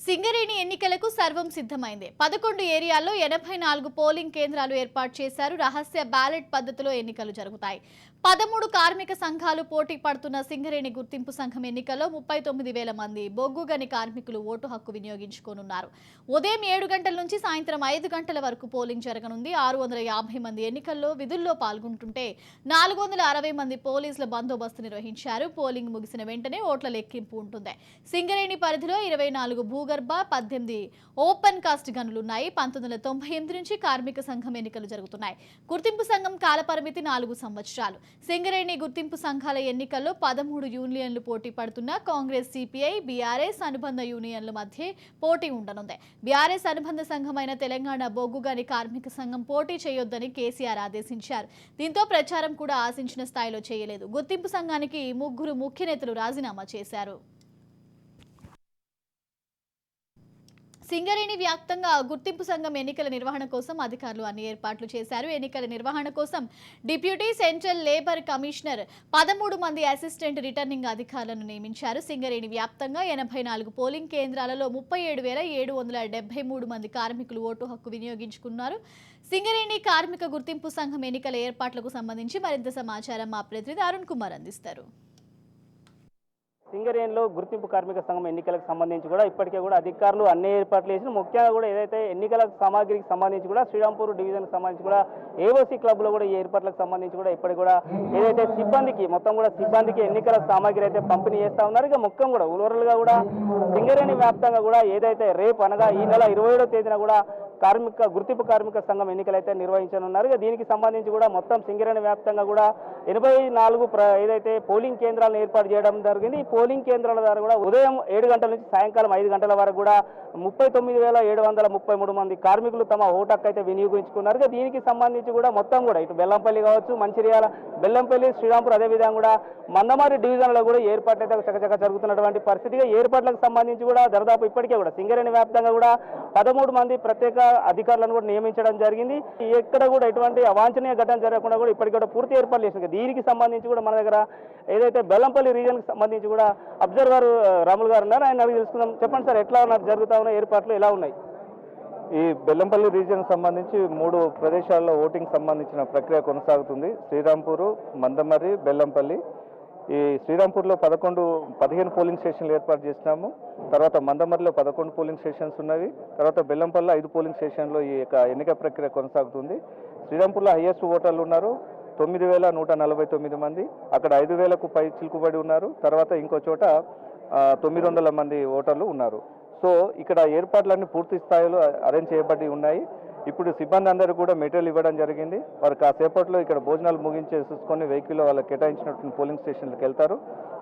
సింగరేణి ఎన్నికలకు సర్వం సిద్ధమైంది. 11 ఏరియాల్లో 84 పోలింగ్ కేంద్రాలు ఏర్పాటు చేశారు. రహస్య బ్యాలెట్ పద్ధతిలో ఎన్నికలు జరుగుతాయి. 13 కార్మిక సంఘాలు పోటీ పడుతున్న సింగరేణి గుర్తింపు సంఘం ఎన్నికల్లో 39,000 మంది బొగ్గు గని కార్మికులు ఓటు హక్కు వినియోగించుకోనున్నారు. ఉదయం 7 గంటల నుంచి సాయంత్రం 5 గంటల వరకు పోలింగ్ జరగనుంది. 650 మంది ఎన్నికల్లో విధుల్లో పాల్గొంటుంటే 460 మంది పోలీసుల బందోబస్తు నిర్వహించారు. పోలింగ్ ముగిసిన వెంటనే ఓట్ల లెక్కింపు ఉంటుంది. సింగరేణి పరిధిలో 24 భూగర్భ 18 ఓపెన్ కాస్ట్ గనులున్నాయి. 1998 నుంచి కార్మిక సంఘం ఎన్నికలు జరుగుతున్నాయి. గుర్తింపు సంఘం కాలపరిమితి 4 సంవత్సరాలు. సింగరేణి గుర్తింపు సంఘాల ఎన్నికల్లో 13 యూనియన్లు పోటీ పడుతున్న కాంగ్రెస్, సిపిఐ, బీఆర్ఎస్ అనుబంధ యూనియన్ల మధ్య పోటీ ఉండనుంది. బీఆర్ఎస్ అనుబంధ సంఘమైన తెలంగాణ బొగ్గు గని కార్మిక సంఘం పోటీ చేయొద్దని కేసీఆర్ ఆదేశించారు. దీంతో ప్రచారం కూడా ఆశించిన స్థాయిలో చేయలేదు. గుర్తింపు సంఘానికి 3 ముఖ్య నేతలు రాజీనామా చేశారు. సింగరేణి వ్యాప్తంగా గుర్తింపు సంఘం ఎన్నికల నిర్వహణ కోసం అధికారులు అన్ని ఏర్పాట్లు చేశారు. ఎన్నికల నిర్వహణ కోసం డిప్యూటీ సెంట్రల్ లేబర్ కమిషనర్ 13 మంది అసిస్టెంట్ రిటర్నింగ్ అధికారులను నియమించారు. సింగరేణి వ్యాప్తంగా 84 పోలింగ్ కేంద్రాలలో 37,773 మంది కార్మికులు ఓటు హక్కు వినియోగించుకున్నారు. సింగరేణి కార్మిక గుర్తింపు సంఘం ఎన్నికల ఏర్పాట్లకు సంబంధించి మరింత సమాచారం మా ప్రతినిధి అరుణ్ కుమార్ అందిస్తారు. సింగరేణిలో గుర్తింపు కార్మిక సంఘం ఎన్నికలకు సంబంధించి కూడా ఇప్పటికే కూడా అధికారులు అన్ని ఏర్పాట్లు చేసి ముఖ్యంగా కూడా ఏదైతే ఎన్నికల సామాగ్రికి సంబంధించి కూడా శ్రీరాంపూర్ డివిజన్కి సంబంధించి కూడా ఏఓసీ క్లబ్లో కూడా ఈ ఏర్పాట్లకు సంబంధించి కూడా ఇప్పటికి కూడా ఏదైతే సిబ్బందికి మొత్తం కూడా సిబ్బందికి ఎన్నికల సామాగ్రి అయితే పంపిణీ చేస్తా ఉన్నారు. ఇక ముఖ్యం కూడా ఓవరాల్గా కూడా సింగరేణి వ్యాప్తంగా కూడా ఏదైతే రేపు అనగా ఈ నెల 27వ తేదీన కూడా గుర్తింపు కార్మిక సంఘం ఎన్నికలు అయితే నిర్వహించనున్నారు. దీనికి సంబంధించి కూడా మొత్తం సింగరేణి వ్యాప్తంగా కూడా 84 ఏదైతే పోలింగ్ కేంద్రాలను ఏర్పాటు చేయడం జరిగింది. ఈ పోలింగ్ కేంద్రాల ద్వారా కూడా ఉదయం 7 గంటల నుంచి సాయంకాలం 5 గంటల వరకు కూడా 39,733 మంది కార్మికులు తమ ఓటు హక్కు అయితే వినియోగించుకున్నారు. దీనికి సంబంధించి కూడా మొత్తం కూడా ఇటు బెల్లంపల్లి కావచ్చు, మంచిర్యాల, బెల్లంపల్లి, శ్రీరాంపూర్, అదేవిధంగా కూడా మందమారి డివిజన్లో కూడా ఏర్పాట్లు అయితే చకచక జరుగుతున్నటువంటి పరిస్థితిగా ఏర్పాట్లకు సంబంధించి కూడా దాదాపు ఇప్పటికే కూడా సింగరేణి వ్యాప్తంగా కూడా 13 మంది ప్రత్యేక అధికారులను కూడా నియమించడం జరిగింది. ఎక్కడ కూడా ఎటువంటి అవాంఛనీయ ఘటన జరగకుండా కూడా ఇప్పటికీ కూడా పూర్తి ఏర్పాట్లు చేసింది. దీనికి సంబంధించి కూడా మన దగ్గర ఏదైతే బెల్లంపల్లి రీజియన్కి సంబంధించి కూడా అబ్జర్వర్ రాములు గారు ఉన్నారు. ఆయన అడిగి తెలుసుకుందాం. చెప్పండి సార్, ఎట్లా జరుగుతా ఉన్న ఏర్పాట్లు ఎలా ఉన్నాయి? ఈ బెల్లంపల్లి రీజియన్ సంబంధించి 3 ప్రదేశాల్లో ఓటింగ్ సంబంధించిన ప్రక్రియ కొనసాగుతుంది. శ్రీరాంపూరు, మందమర్రి, బెల్లంపల్లి. ఈ శ్రీరాంపూర్లో 15 పోలింగ్ స్టేషన్లు ఏర్పాటు చేసినాము. తర్వాత మందమర్రిలో 11 పోలింగ్ స్టేషన్స్ ఉన్నవి. తర్వాత బెల్లంపల్లిలో 5 పోలింగ్ స్టేషన్లో ఈ యొక్క ఎన్నిక ప్రక్రియ కొనసాగుతుంది. శ్రీరాంపూర్లో హైయెస్ట్ ఓటర్లు ఉన్నారు 9,149 మంది. అక్కడ 5,000కు పై చిలుకుబడి ఉన్నారు. తర్వాత ఇంకో చోట 900 మంది ఓటర్లు ఉన్నారు. సో ఇక్కడ ఏర్పాట్లన్నీ పూర్తి స్థాయిలో అరేంజ్ చేయబడి ఉన్నాయి. ఇప్పుడు సిబ్బంది అందరూ కూడా మెటీరియల్ ఇవ్వడం జరిగింది. వారు కాసేపట్లో ఇక్కడ భోజనాలు ముగించేసుకొని వెహికల్లో వాళ్ళకి కేటాయించినటువంటి పోలింగ్ స్టేషన్లకు వెళ్తారు.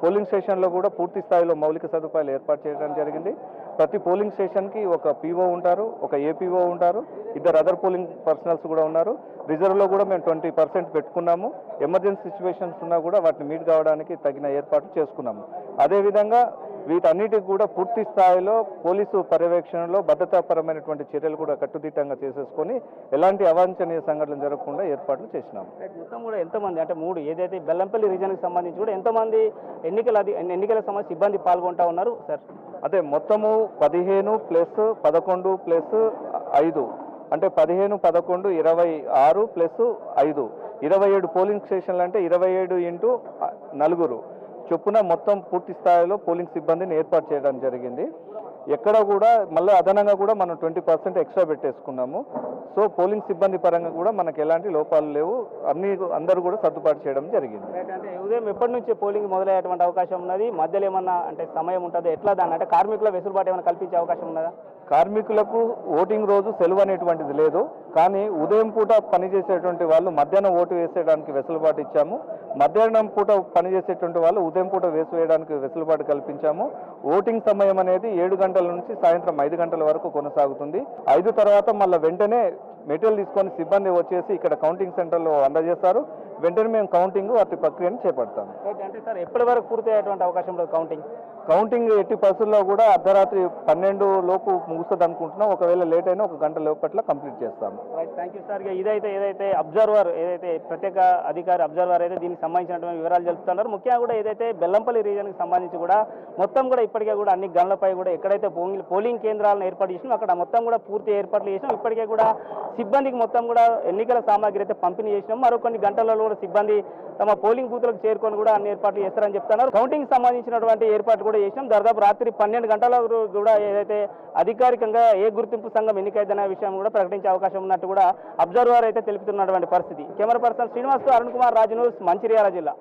పోలింగ్ స్టేషన్లో కూడా పూర్తి స్థాయిలో మౌలిక సదుపాయాలు ఏర్పాటు చేయడం జరిగింది. ప్రతి పోలింగ్ స్టేషన్కి ఒక పీఓ ఉంటారు, ఒక ఏపీఓ ఉంటారు, 2 అదర్ పోలింగ్ పర్సనల్స్ కూడా ఉన్నారు. రిజర్వ్లో కూడా మేము 20% పెట్టుకున్నాము. ఎమర్జెన్సీ సిచ్యువేషన్స్ ఉన్నా కూడా వాటిని మీట్ కావడానికి తగిన ఏర్పాట్లు చేసుకున్నాము. అదేవిధంగా వీటన్నిటికి కూడా పూర్తి స్థాయిలో పోలీసు పర్యవేక్షణలో భద్రతాపరమైనటువంటి చర్యలు కూడా కట్టుదిట్టంగా చేసేసుకొని ఎలాంటి అవాంఛనీయ సంఘటనలు జరగకుండా ఏర్పాట్లు చేసినాము. మొత్తం కూడా ఎంతమంది అంటే 3 ఏదైతే బెల్లంపల్లి రీజన్కి సంబంధించి కూడా ఎంతమంది ఎన్నికల సంబంధించి సిబ్బంది పాల్గొంటా ఉన్నారు సార్? అదే మొత్తము 15 ప్లస్ 11 ప్లస్ 5 అంటే 15, 11, 26 ప్లస్ 5 27 పోలింగ్ స్టేషన్లు అంటే 27 ఇంటూ 4 చొప్పున మొత్తం పూర్తి స్థాయిలో పోలింగ్ సిబ్బందిని ఏర్పాటు చేయడం జరిగింది. ఎక్కడ కూడా మళ్ళీ అదనంగా కూడా మనం 20% ఎక్స్ట్రా పెట్టేసుకున్నాము. సో పోలింగ్ సిబ్బంది పరంగా కూడా మనకు ఎలాంటి లోపాలు లేవు. అందరూ కూడా సర్దుబాటు చేయడం జరిగింది. అంటే ఉదయం ఎప్పటి నుంచి పోలింగ్ మొదలయ్యేటువంటి అవకాశం ఉన్నది? మధ్యలో ఏమన్నా అంటే సమయం ఉంటుంది ఎట్లా దాన్ని అంటే కార్మికుల వెసులుబాటు ఏమైనా కల్పించే అవకాశం ఉన్నదా? కార్మికులకు ఓటింగ్ రోజు సెలవు అనేటువంటిది లేదు. కానీ ఉదయం పూట పనిచేసేటువంటి వాళ్ళు మధ్యాహ్నం ఓటు వేసేయడానికి వెసులుబాటు ఇచ్చాము. మధ్యాహ్నం పూట పనిచేసేటువంటి వాళ్ళు ఉదయం పూట వేయడానికి వెసులుబాటు కల్పించాము. ఓటింగ్ సమయం అనేది 7 గంటల నుంచి సాయంత్రం 5 గంటల వరకు కొనసాగుతుంది. 5 తర్వాత మళ్ళీ వెంటనే మెటీరియల్ తీసుకొని సిబ్బంది వచ్చేసి ఇక్కడ కౌంటింగ్ సెంటర్లో అందజేస్తారు. వెంటనే మేము కౌంటింగ్ వాటి ప్రక్రియను చేపడతాము. అంటే సార్ ఎప్పటి వరకు పూర్తి అయ్యేటువంటి అవకాశం ఉంటుంది కౌంటింగ్? కౌంటింగ్ ఎట్టి పరిస్థితుల్లో కూడా అర్ధరాత్రి 12 లోపు ముగుస్తుంది అనుకుంటున్నాం. ఒకవేళ లేట్ అయినా 1 గంట లోపట్ల కంప్లీట్ చేస్తాము. Right, thank you sir. ఏదైతే అబ్జర్వర్ ప్రత్యేక అధికారి అబ్జర్వర్ అయితే దీనికి సంబంధించినటువంటి వివరాలు తెలుపుతున్నారు. ముఖ్యంగా కూడా ఏదైతే బెల్లంపల్లి రీజన్కి సంబంధించి కూడా మొత్తం కూడా ఇప్పటికే కూడా అన్ని గన్లపై కూడా ఎక్కడైతే పోలింగ్ కేంద్రాలను ఏర్పాటు చేసినాం అక్కడ మొత్తం కూడా పూర్తి ఏర్పాట్లు చేసినాం. ఇప్పటికే కూడా సిబ్బందికి మొత్తం కూడా ఎన్నికల సామాగ్రి అయితే పంపిణీ చేసినాం. మరో కొన్ని గంటలలో కూడా సిబ్బంది తమ పోలింగ్ బూత్లకు చేరుకొని కూడా అన్ని ఏర్పాట్లు చేస్తారని చెప్తున్నారు. కౌంటింగ్ సంబంధించినటువంటి ఏర్పాట్లు కూడా చేసినాం. దాదాపు రాత్రి 12 గంటల కూడా ఏదైతే అధికారికంగా ఏ గుర్తింపు సంఘం ఎన్నికైందనే విషయం కూడా ప్రకటించే అవకాశం ఉన్నట్టు కూడా అబ్జర్వర్ అయితే తెలుపుతున్నటువంటి పరిస్థితి. Camera person Srinivas, Arun Kumar, Raj news, Mancherial జిల్లా.